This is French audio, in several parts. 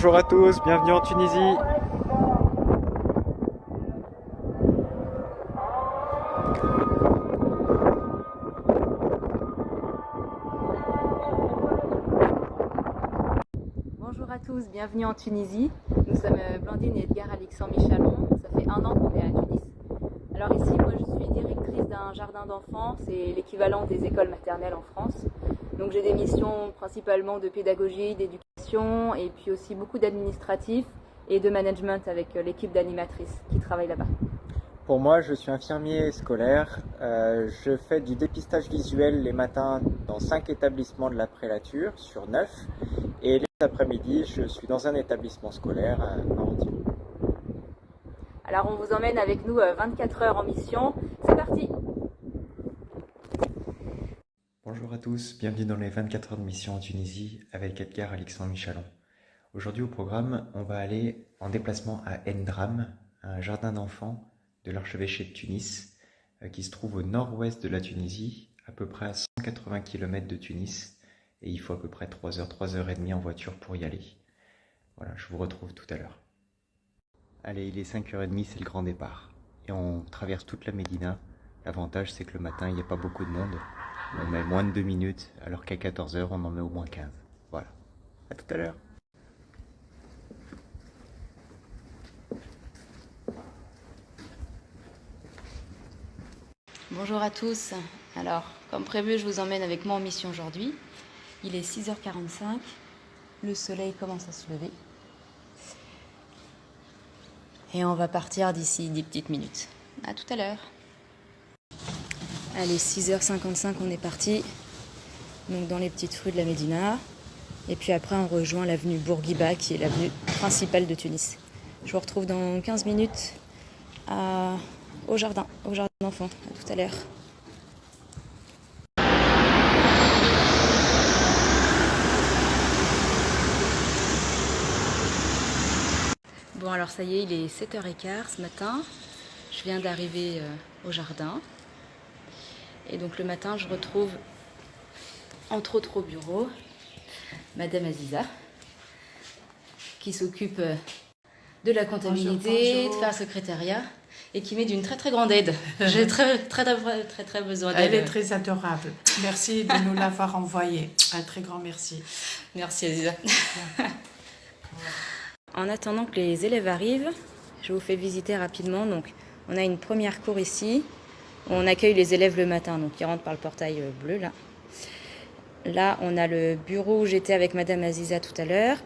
Bonjour à tous, bienvenue en Tunisie. Bonjour à tous, bienvenue en Tunisie. Nous sommes Blandine et Edgar Alexandre Michalon. Ça fait 1 an qu'on est à Tunis. Alors ici, moi je suis directrice d'un jardin d'enfants, c'est l'équivalent des écoles maternelles en France. Donc j'ai des missions principalement de pédagogie, d'éducation et puis aussi beaucoup d'administratif et de management avec l'équipe d'animatrices qui travaille là-bas. Pour moi, je suis infirmier scolaire. Je fais du dépistage visuel les matins dans 5 établissements de la prélature sur 9. Et les après-midi, je suis dans un établissement scolaire à Marotti. Alors on vous emmène avec nous 24 heures en mission. C'est parti! Bonjour à tous, bienvenue dans les 24 heures de mission en Tunisie avec Edgar Alexandre Michalon. Aujourd'hui au programme, on va aller en déplacement à Ndram, un jardin d'enfants de l'archevêché de Tunis qui se trouve au nord-ouest de la Tunisie, à peu près à 180 km de Tunis, et il faut à peu près 3 heures, 3 heures et demie en voiture pour y aller. Voilà, je vous retrouve tout à l'heure. Allez, il est 5h30, c'est le grand départ. Et on traverse toute la Médina. L'avantage, c'est que le matin, il n'y a pas beaucoup de monde. On met moins de 2 minutes, alors qu'à 14h, on en met au moins 15. Voilà. À tout à l'heure. Bonjour à tous. Alors, comme prévu, je vous emmène avec moi en mission aujourd'hui. Il est 6h45. Le soleil commence à se lever. Et on va partir d'ici 10 petites minutes. À tout à l'heure. Allez, 6h55, on est parti. Donc dans les petites rues de la Médina. Et puis après, on rejoint l'avenue Bourguiba, qui est l'avenue principale de Tunis. Je vous retrouve dans 15 minutes au jardin d'enfants. À tout à l'heure. Bon, alors ça y est, il est 7h15 ce matin. Je viens d'arriver au jardin. Et donc le matin, je retrouve, entre autres au bureau, Madame Aziza, qui s'occupe de la comptabilité, bonjour. de faire le secrétariat, et qui m'est d'une très très grande aide. J'ai très besoin d'aide. Elle est très adorable. Merci de nous l'avoir envoyée. Un très grand merci. Merci Aziza. En attendant que les élèves arrivent, je vous fais visiter rapidement. Donc, on a une première cour ici. On accueille les élèves le matin, donc ils rentrent par le portail bleu là. Là, on a le bureau où j'étais avec Madame Aziza tout à l'heure.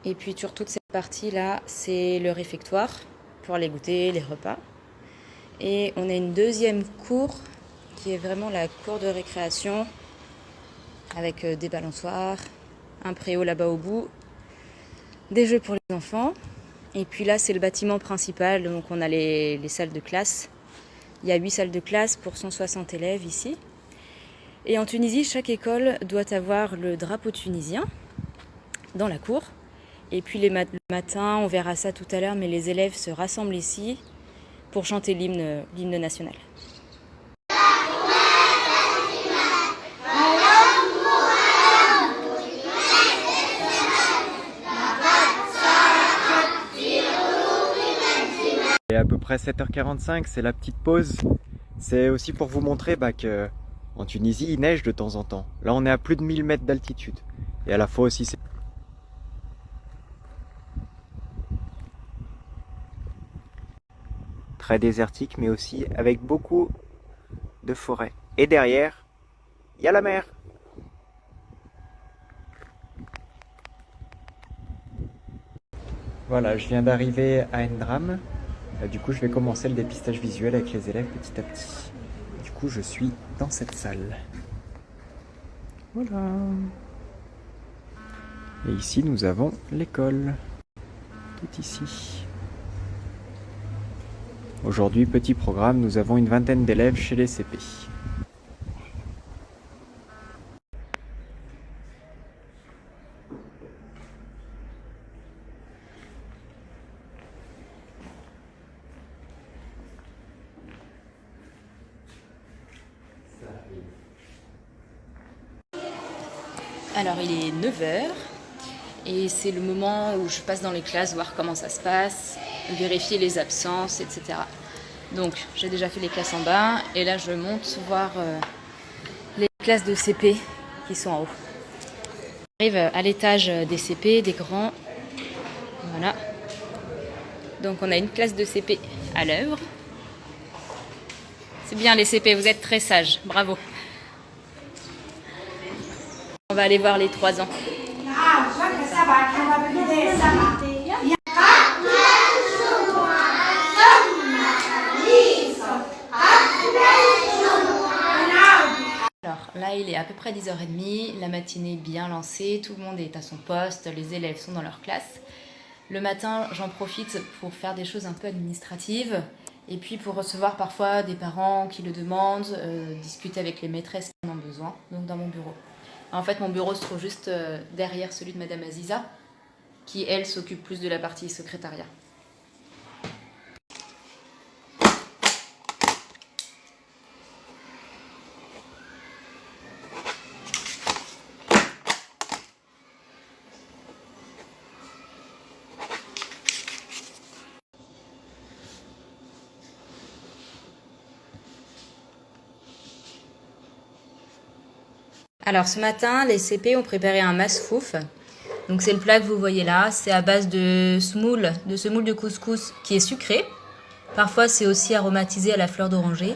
Et puis sur toute cette partie là, c'est le réfectoire pour les goûters, les repas. Et on a une deuxième cour qui est vraiment la cour de récréation avec des balançoires, un préau là-bas au bout, des jeux pour les enfants. Et puis là, c'est le bâtiment principal, donc on a les salles de classe. Il y a 8 salles de classe pour 160 élèves ici. Et en Tunisie, chaque école doit avoir le drapeau tunisien dans la cour. Et puis le matin, on verra ça tout à l'heure, mais les élèves se rassemblent ici pour chanter l'hymne national. Et à peu près 7h45, c'est la petite pause. C'est aussi pour vous montrer que en Tunisie, il neige de temps en temps. Là, on est à plus de 1000 mètres d'altitude. Et à la fois aussi, c'est très désertique, mais aussi avec beaucoup de forêts. Et derrière, il y a la mer. Voilà, je viens d'arriver à Ndram. Du coup, je vais commencer le dépistage visuel avec les élèves petit à petit. Du coup, je suis dans cette salle. Voilà. Et ici, nous avons l'école. Tout ici. Aujourd'hui, petit programme, nous avons une vingtaine d'élèves chez les CP. Alors il est 9h Et c'est le moment où je passe dans les classes, voir comment ça se passe, vérifier les absences, etc. Donc j'ai déjà fait les classes en bas et là je monte voir les classes de CP qui sont en haut. J'arrive à l'étage des CP, des grands. Voilà. Donc on a une classe de CP à l'œuvre. C'est bien les CP, vous êtes très sages, bravo. On va aller voir les 3 ans. Alors là, il est à peu près 10h30, la matinée est bien lancée, tout le monde est à son poste, les élèves sont dans leur classe. Le matin, j'en profite pour faire des choses un peu administratives et puis pour recevoir parfois des parents qui le demandent, discuter avec les maîtresses qui en ont besoin, donc dans mon bureau. En fait, mon bureau se trouve juste derrière celui de Madame Aziza, qui, elle, s'occupe plus de la partie secrétariat. Alors ce matin, les CP ont préparé un masfouf. Donc c'est le plat que vous voyez là. C'est à base de semoule de couscous qui est sucré. Parfois c'est aussi aromatisé à la fleur d'oranger.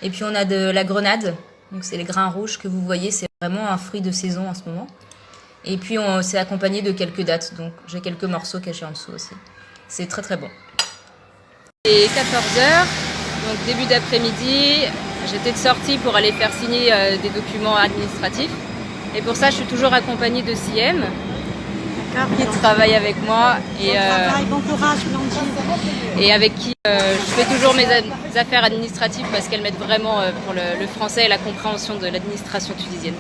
Et puis on a de la grenade. Donc c'est les grains rouges que vous voyez. C'est vraiment un fruit de saison en ce moment. Et puis c'est accompagné de quelques dattes. Donc j'ai quelques morceaux cachés en dessous aussi. C'est très très bon. C'est 14h. Donc début d'après-midi. J'étais de sortie pour aller faire signer des documents administratifs. Et pour ça, je suis toujours accompagnée de Siem, qui travaille avec moi. Bon courage, Blandine. Et avec qui je fais toujours mes affaires administratives parce qu'elles m'aident vraiment pour le français et la compréhension de l'administration tunisienne.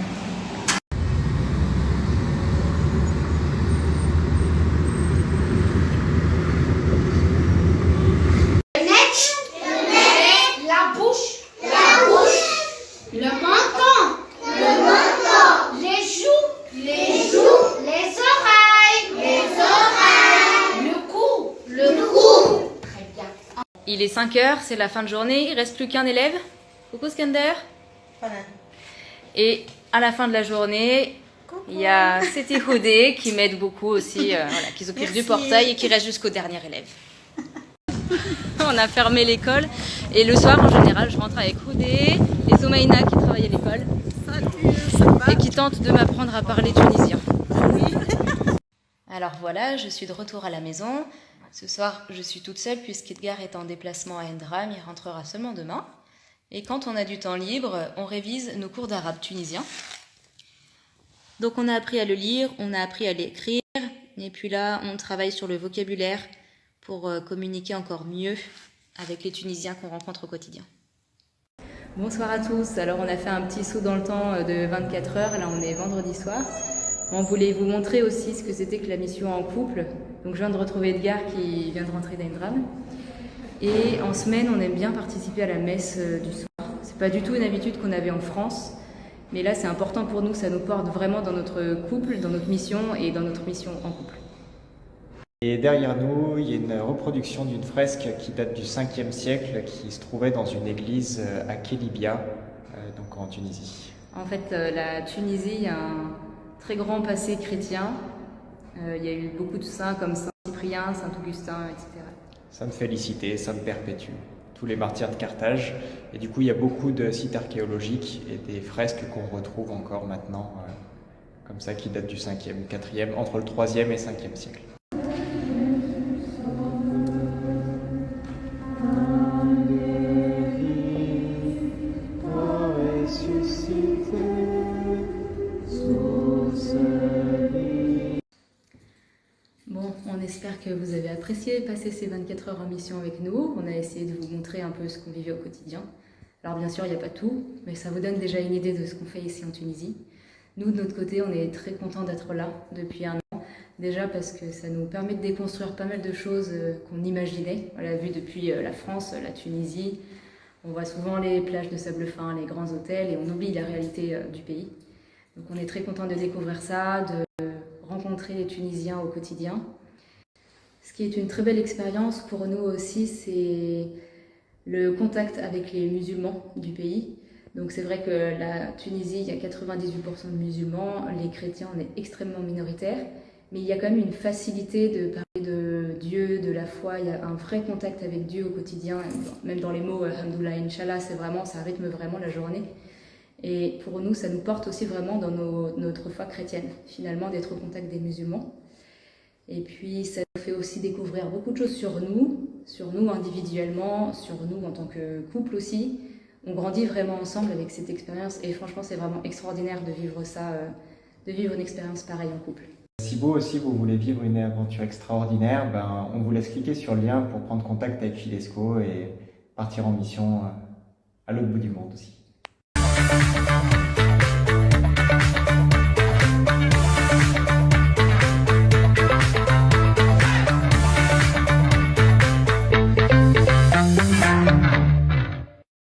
Il est 5h, c'est la fin de journée, il ne reste plus qu'un élève. Coucou Skander. Voilà. Et à la fin de la journée, il y a Seti Houdé qui m'aide beaucoup aussi, qui s'occupe du portail et qui reste jusqu'au dernier élève. On a fermé l'école et le soir en général je rentre avec Houdé et Soumaïna qui travaille à l'école. Et qui tente de m'apprendre à parler tunisien. Alors voilà, je suis de retour à la maison. Ce soir, je suis toute seule puisqu'Edgar est en déplacement à Ndram, il rentrera seulement demain. Et quand on a du temps libre, on révise nos cours d'arabe tunisien. Donc on a appris à le lire, on a appris à l'écrire, et puis là, on travaille sur le vocabulaire pour communiquer encore mieux avec les Tunisiens qu'on rencontre au quotidien. Bonsoir à tous, alors on a fait un petit saut dans le temps de 24 heures, là on est vendredi soir. On voulait vous montrer aussi ce que c'était que la mission en couple. Donc je viens de retrouver Edgar qui vient de rentrer d'Ndram. Et en semaine, on aime bien participer à la messe du soir. C'est pas du tout une habitude qu'on avait en France. Mais là, c'est important pour nous, ça nous porte vraiment dans notre couple, dans notre mission et dans notre mission en couple. Et derrière nous, il y a une reproduction d'une fresque qui date du 5e siècle, qui se trouvait dans une église à Kélibia, donc en Tunisie. En fait, la Tunisie a un très grand passé chrétien. Il y a eu beaucoup de saints comme Saint Cyprien, Saint Augustin, etc. Sainte Félicité, Sainte Perpétue, tous les martyrs de Carthage. Et du coup, il y a beaucoup de sites archéologiques et des fresques qu'on retrouve encore maintenant, comme ça, qui datent du 5e, 4e, entre le 3e et 5e siècle. Bon, on espère que vous avez apprécié passer ces 24 heures en mission avec nous. On a essayé de vous montrer un peu ce qu'on vivait au quotidien. Alors bien sûr, il n'y a pas tout, mais ça vous donne déjà une idée de ce qu'on fait ici en Tunisie. Nous, de notre côté, on est très contents d'être là depuis 1 an. Déjà parce que ça nous permet de déconstruire pas mal de choses qu'on imaginait. On l'a vu depuis la France, la Tunisie. On voit souvent les plages de sable fin, les grands hôtels, et on oublie la réalité du pays. Donc on est très contents de découvrir ça, de rencontrer les Tunisiens au quotidien. Ce qui est une très belle expérience pour nous aussi, c'est le contact avec les musulmans du pays. Donc c'est vrai que la Tunisie, il y a 98% de musulmans, les chrétiens, on est extrêmement minoritaires, mais il y a quand même une facilité de parler de Dieu, de la foi, il y a un vrai contact avec Dieu au quotidien, même dans les mots Alhamdoulilah, Inch'Allah, ça rythme vraiment la journée. Et pour nous, ça nous porte aussi vraiment dans notre foi chrétienne, finalement, d'être au contact des musulmans. Et puis ça nous fait aussi découvrir beaucoup de choses sur nous individuellement, sur nous en tant que couple aussi. On grandit vraiment ensemble avec cette expérience et franchement c'est vraiment extraordinaire de vivre ça, de vivre une expérience pareille en couple. Si vous aussi vous voulez vivre une aventure extraordinaire, on vous laisse cliquer sur le lien pour prendre contact avec Filesco et partir en mission à l'autre bout du monde aussi.